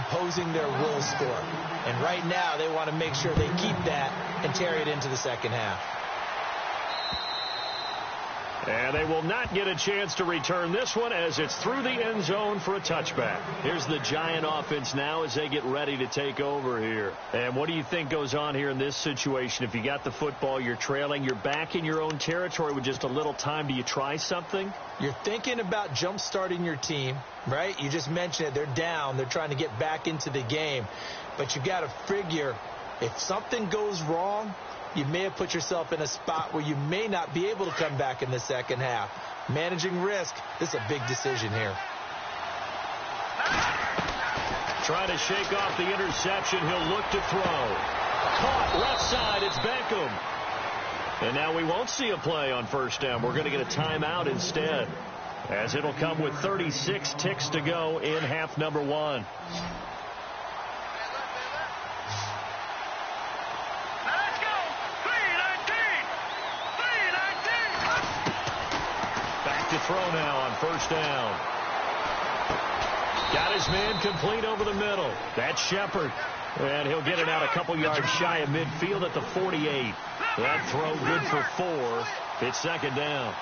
imposing their will score. And right now, they want to make sure they keep that and carry it into the second half. And they will not get a chance to return this one as it's through the end zone for a touchback. Here's the Giant offense now as they get ready to take over here. And what do you think goes on here in this situation? If you got the football, you're trailing, you're back in your own territory with just a little time. Do you try something? You're thinking about jump-starting your team, right? You just mentioned it. They're down. They're trying to get back into the game. But you got to figure if something goes wrong, you may have put yourself in a spot where you may not be able to come back in the second half. Managing risk, this is a big decision here. Trying to shake off the interception. He'll look to throw. Caught left side. It's Beckham. And now we won't see a play on first down. We're going to get a timeout instead, as it'll come with 36 ticks to go in half number one. Throw now on first down. Got his man complete over the middle. That's Shepard. And he'll get it out a couple yards shy of midfield at the 48. That throw good for 4. It's second down.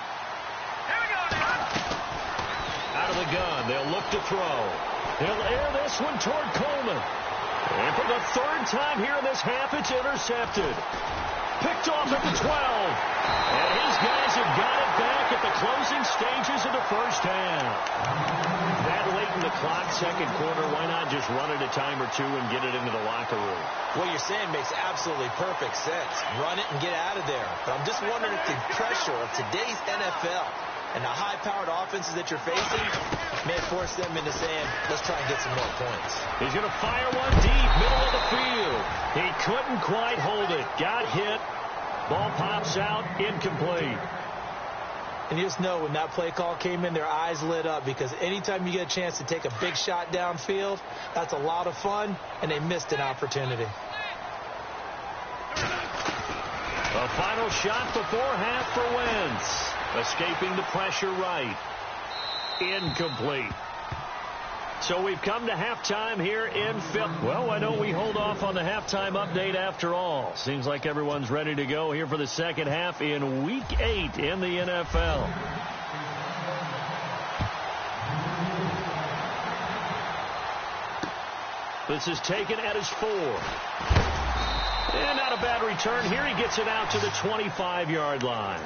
Out of the gun. They'll look to throw. He'll air this one toward Coleman. And for the third time here in this half, it's intercepted. Picked off at the 12. And his guys have got it back at the closing stages of the first half. That late in the clock, second quarter, why not just run it a time or two and get it into the locker room? What you're saying makes absolutely perfect sense. Run it and get out of there. But I'm just wondering if the pressure of today's NFL and the high-powered offenses that you're facing may force them into saying, let's try and get some more points. He's going to fire one deep, middle of the field. He couldn't quite hold it. Got hit. Ball pops out, incomplete. And you just know when that play call came in, their eyes lit up, because anytime you get a chance to take a big shot downfield, that's a lot of fun, and they missed an opportunity. A final shot before half for Wentz. Escaping the pressure right. Incomplete. So we've come to halftime here in fifth. Well, I know we hold off on the halftime update after all. Seems like everyone's ready to go here for the second half in Week 8 in the NFL. This is taken at his 4. And not a bad return here. He gets it out to the 25-yard line.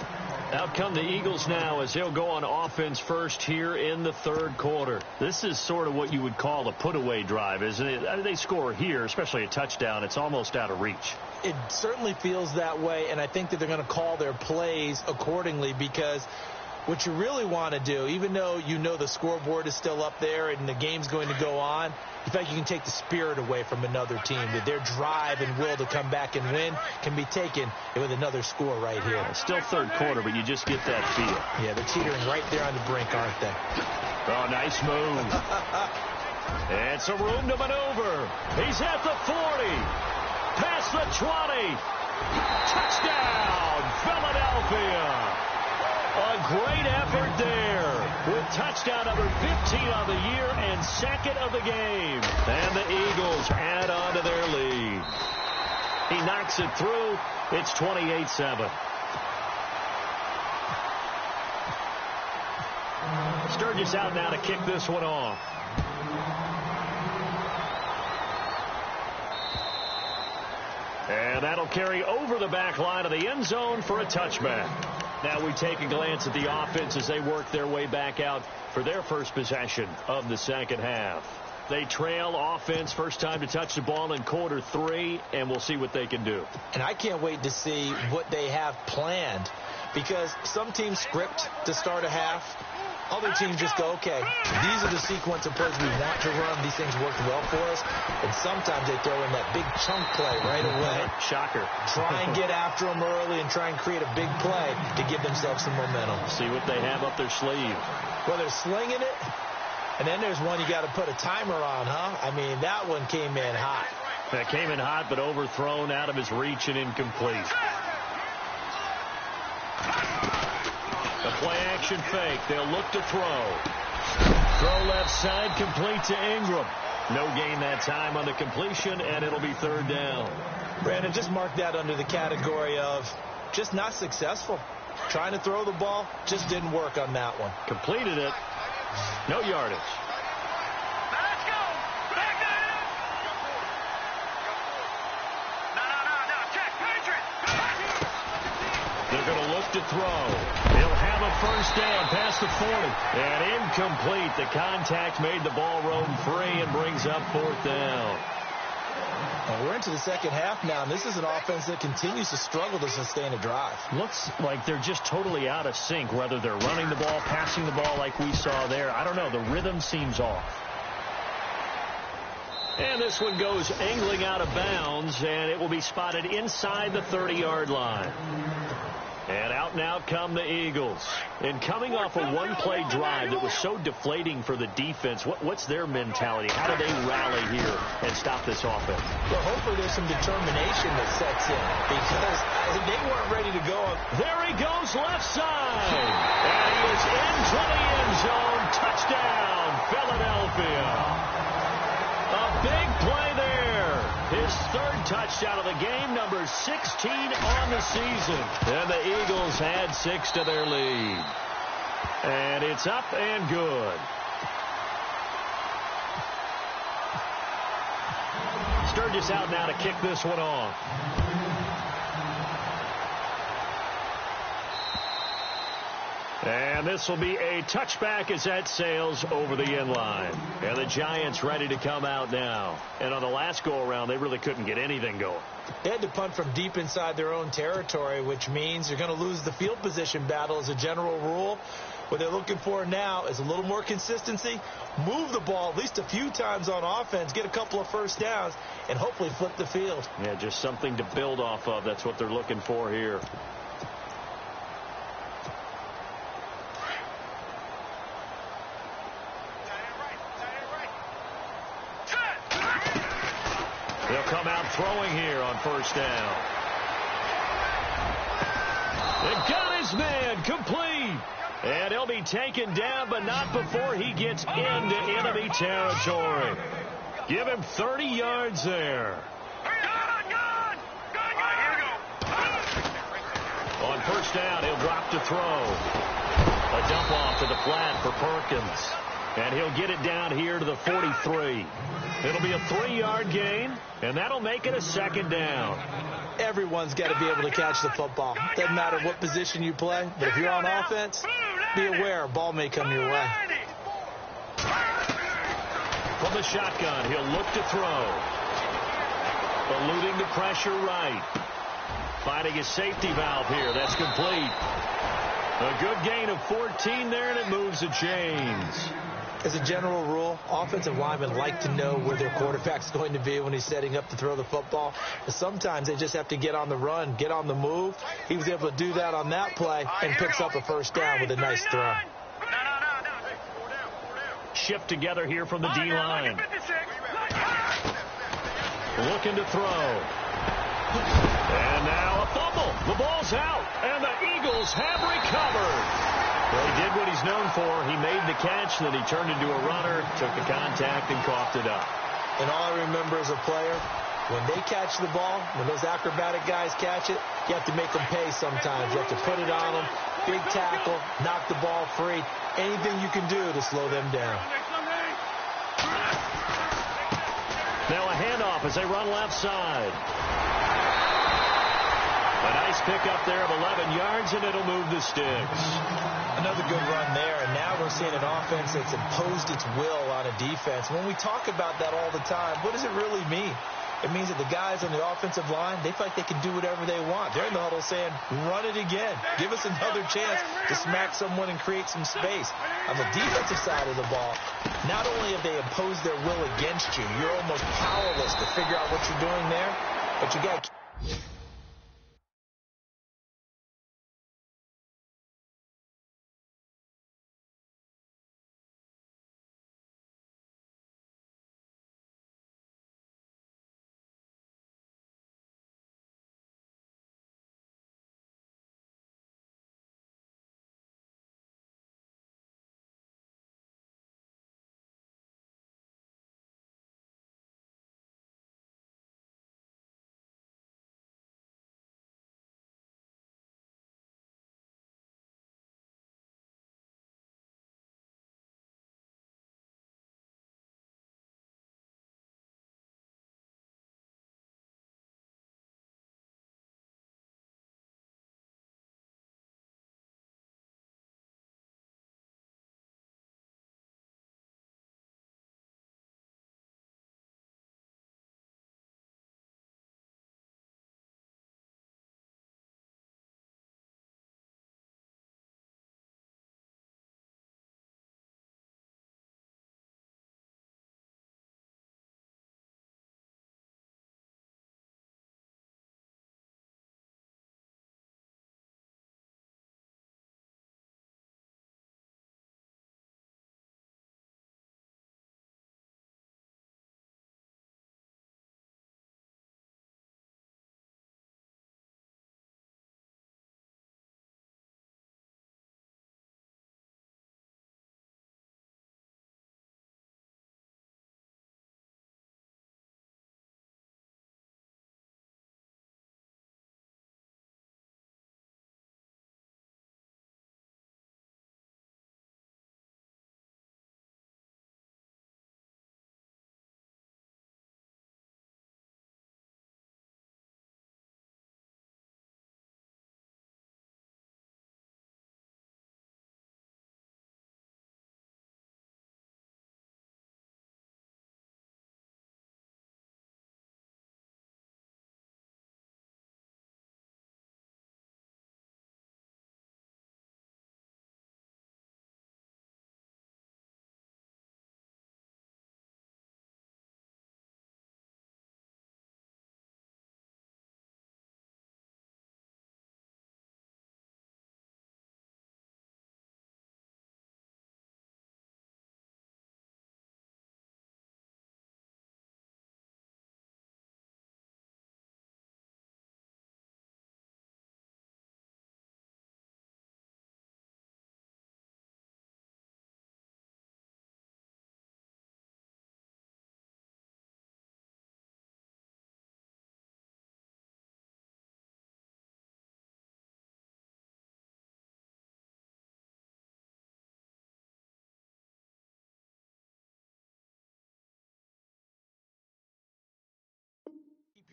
Out come the Eagles now as they'll go on offense first here in the third quarter. This is sort of what you would call a put-away drive, isn't it? I mean, they score here, especially a touchdown. It's almost out of reach. It certainly feels that way, and I think that they're going to call their plays accordingly, because what you really want to do, even though you know the scoreboard is still up there and the game's going to go on, in fact, you can take the spirit away from another team. That their drive and will to come back and win can be taken with another score right here. Still third quarter, but you just get that feel. Yeah, they're teetering right there on the brink, aren't they? Oh, nice move. And some room to maneuver. He's at the 40. Past the 20. Touchdown, Philadelphia. A great effort there with touchdown number 15 on the year and second of the game. And the Eagles add on to their lead. He knocks it through. It's 28-7. Sturgis out now to kick this one off. And that'll carry over the back line of the end zone for a touchback. Now we take a glance at the offense as they work their way back out for their first possession of the second half. They trail offense, first time to touch the ball in quarter 3, and we'll see what they can do. And I can't wait to see what they have planned, because some teams script to start a half. Other teams just go, okay, these are the sequence of plays we want to run. These things work well for us. And sometimes they throw in that big chunk play right away. Shocker. Try and get after them early and try and create a big play to give themselves some momentum. See what they have up their sleeve. Well, they're slinging it. And then there's one you got to put a timer on, huh? I mean, that one came in hot. That came in hot, but overthrown, out of his reach, and incomplete. The play-action fake. They'll look to throw. Throw left side, complete to Ingram. No gain that time on the completion, and it'll be third down. Brandon, just mark that under the category of just not successful. Trying to throw the ball, just didn't work on that one. Completed it. No yardage. Let's go. Back there. No. Check. Patriot. They're going to look to throw. He'll have a first down past the 40. And incomplete. The contact made the ball roam free and brings up fourth down. Well, we're into the second half now, and this is an offense that continues to struggle to sustain a drive. Looks like they're just totally out of sync, whether they're running the ball, passing the ball like we saw there. I don't know. The rhythm seems off. And this one goes angling out of bounds, and it will be spotted inside the 30-yard line. And out and out come the Eagles. And coming off a one-play drive that was so deflating for the defense, what's their mentality? How do they rally here and stop this offense? Well, hopefully there's some determination that sets in, because if they weren't ready to go. There he goes left side. And he is into the end zone. Touchdown, Philadelphia. A big play there. His third touchdown of the game, number 16 on the season. And the Eagles add 6 to their lead. And it's up and good. Sturgis out now to kick this one off. And this will be a touchback as that sails over the end line. And the Giants ready to come out now. And on the last go-around, they really couldn't get anything going. They had to punt from deep inside their own territory, which means you're going to lose the field position battle as a general rule. What they're looking for now is a little more consistency, move the ball at least a few times on offense, get a couple of first downs, and hopefully flip the field. Yeah, just something to build off of. That's what they're looking for here. They'll come out throwing here on first down. They've got his man complete. And he'll be taken down, but not before he gets into enemy territory. Give him 30 yards there. On first down, he'll drop to throw. A dump off to the flat for Perkins. And he'll get it down here to the 43. It'll be a 3-yard gain, and that'll make it a second down. Everyone's got to be able to catch the football. Doesn't matter what position you play, but if you're on offense, be aware, ball may come your way. From the shotgun, he'll look to throw. Eluding the pressure right. Finding his safety valve here. That's complete. A good gain of 14 there, and it moves the chains. As a general rule, offensive linemen like to know where their quarterback's going to be when he's setting up to throw the football. But sometimes they just have to get on the run, get on the move. He was able to do that on that play and picks up a first down with a nice throw. Shift together here from the D-line. Looking to throw. And now a fumble. The ball's out, and the Eagles have recovered. Well, he did what he's known for. He made the catch, then he turned into a runner, took the contact, and coughed it up. And all I remember as a player, when they catch the ball, when those acrobatic guys catch it, you have to make them pay sometimes. You have to put it on them, big tackle, knock the ball free, anything you can do to slow them down. Now a handoff as they run left side. A nice pickup there of 11 yards, and it'll move the sticks. Another good run there, and now we're seeing an offense that's imposed its will on a defense. When we talk about that all the time, what does it really mean? It means that the guys on the offensive line, they feel like they can do whatever they want. They're in the huddle saying, run it again. Give us another chance to smack someone and create some space. On the defensive side of the ball, not only have they imposed their will against you, you're almost powerless to figure out what you're doing there, but you got to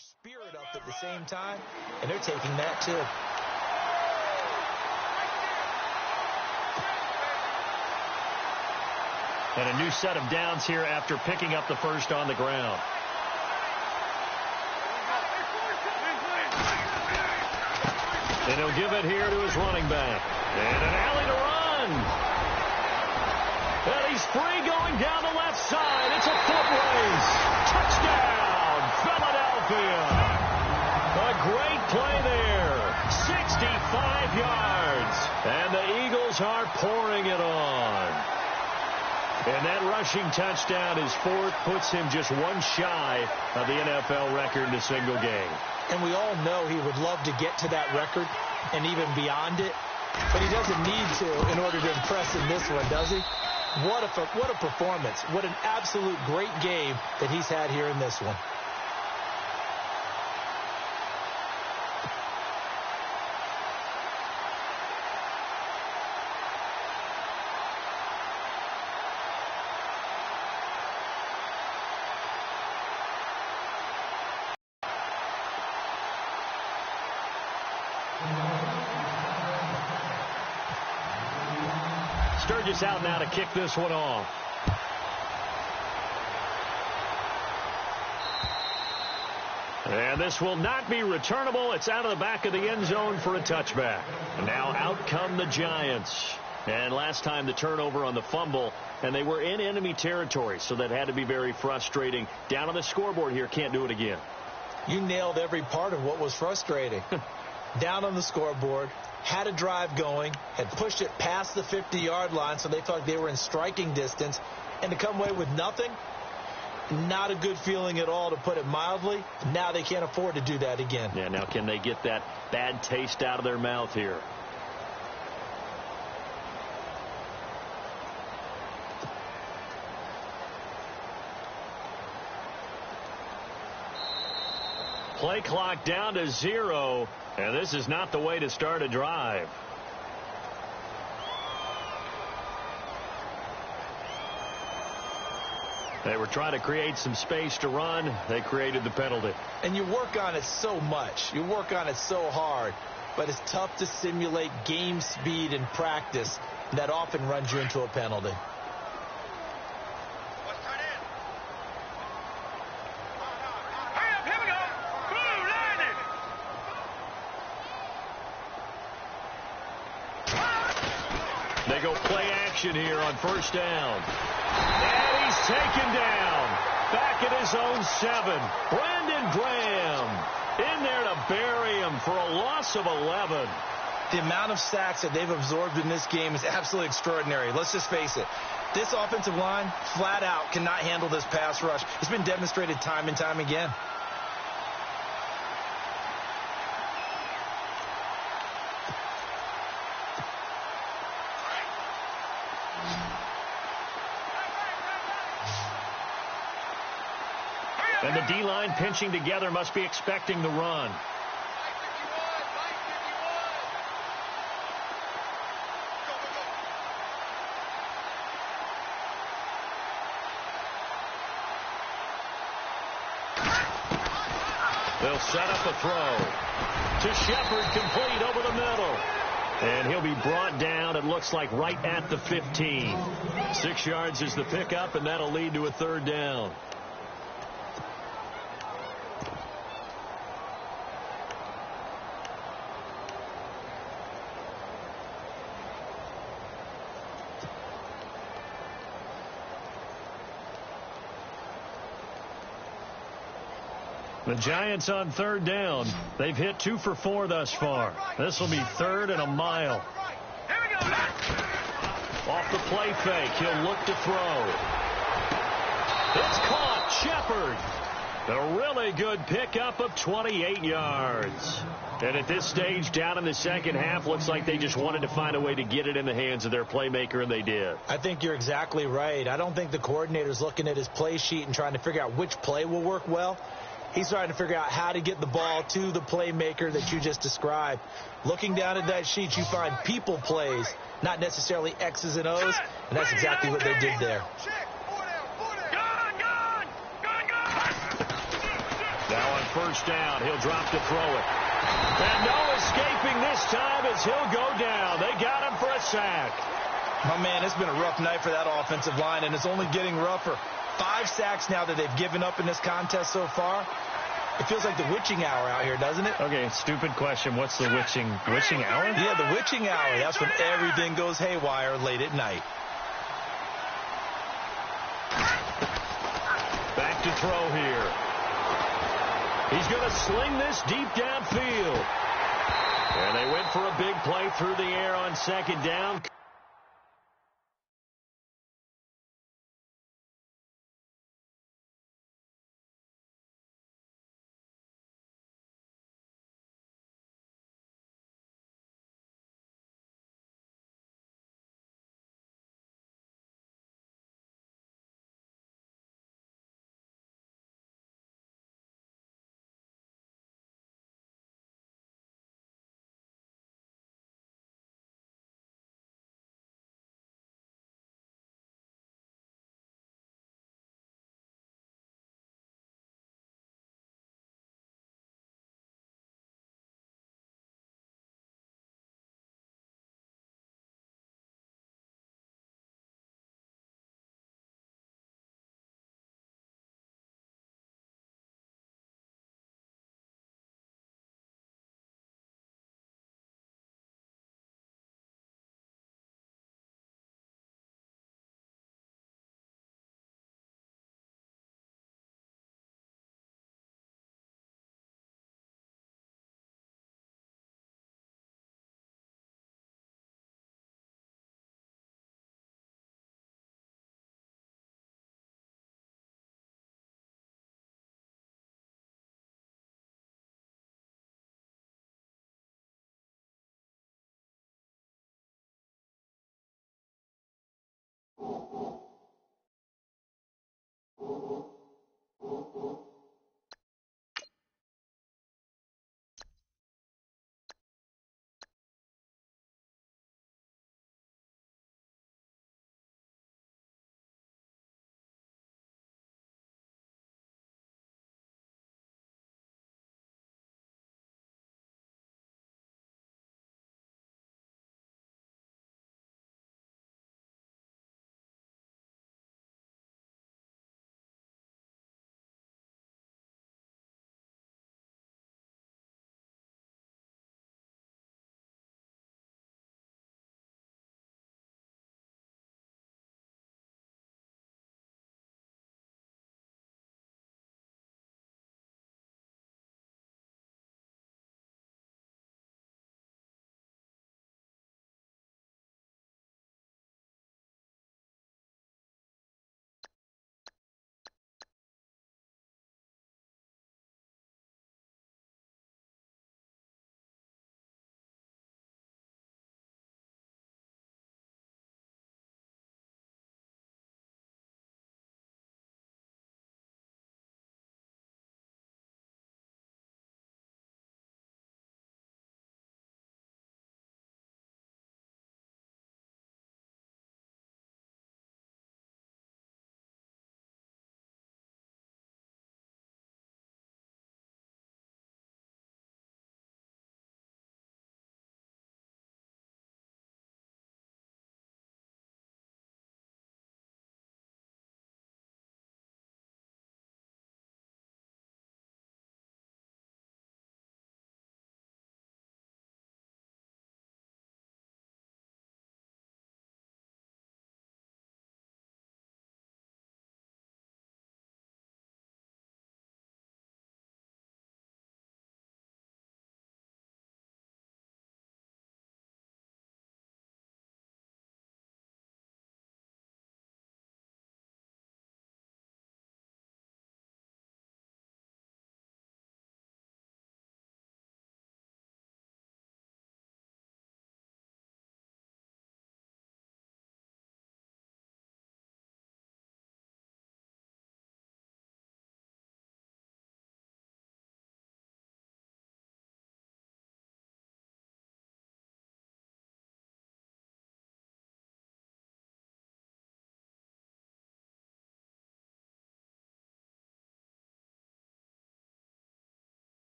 spirit up at the same time, and they're taking that too. And a new set of downs here after picking up the first on the ground. And he'll give it here to his running back. And an alley to run. And he's free going down the left side. It's a foot race. Touchdown, Philadelphia. A great play there. 65 yards. And the Eagles are pouring it on. And that rushing touchdown, his fourth, puts him just one shy of the NFL record in a single game. And we all know he would love to get to that record and even beyond it, but he doesn't need to in order to impress in this one, does he? What a performance. What an absolute great game that he's had here in this one. Sturgis out now to kick this one off. And this will not be returnable. It's out of the back of the end zone for a touchback. And now out come the Giants. And last time the turnover on the fumble, and they were in enemy territory, so that had to be very frustrating. Down on the scoreboard here, can't do it again. You nailed every part of what was frustrating. Down on the scoreboard, had a drive going, had pushed it past the 50-yard line, so they thought they were in striking distance, and to come away with nothing, not a good feeling at all, to put it mildly. Now they can't afford to do that again. Yeah, now can they get that bad taste out of their mouth here? Play clock down to 0, and this is not the way to start a drive. They were trying to create some space to run. They created the penalty. And you work on it so much. You work on it so hard. But it's tough to simulate game speed in practice. That often runs you into a penalty. They go play action here on first down. And he's taken down. Back at his own 7. Brandon Graham in there to bury him for a loss of 11. The amount of sacks that they've absorbed in this game is absolutely extraordinary. Let's just face it. This offensive line, flat out, cannot handle this pass rush. It's been demonstrated time and time again. And the D-line pinching together must be expecting the run. They'll set up a throw to Shepard, complete over the middle. And he'll be brought down, it looks like, right at the 15. 6 yards is the pickup, and that'll lead to a third down. The Giants on third down. They've hit 2 for 4 thus far. This will be 3rd and a mile. Off the play fake, he'll look to throw. It's caught. Shepard. A really good pickup of 28 yards. And at this stage, down in the second half, looks like they just wanted to find a way to get it in the hands of their playmaker, and they did. I think you're exactly right. I don't think the coordinator's looking at his play sheet and trying to figure out which play will work well. He's trying to figure out how to get the ball to the playmaker that you just described. Looking down at that sheet, you find people plays, not necessarily X's and O's, and that's exactly what they did there. Now on first down. He'll drop to throw it. And no escaping this time as he'll go down. They got him for a sack. Oh, man, it's been a rough night for that offensive line, and it's only getting rougher. 5 sacks now that they've given up in this contest so far. It feels like the witching hour out here, doesn't it? Okay, stupid question. What's the witching hour? Yeah, the witching hour. That's when everything goes haywire late at night. Back to throw here. He's going to sling this deep downfield. And they went for a big play through the air on second down.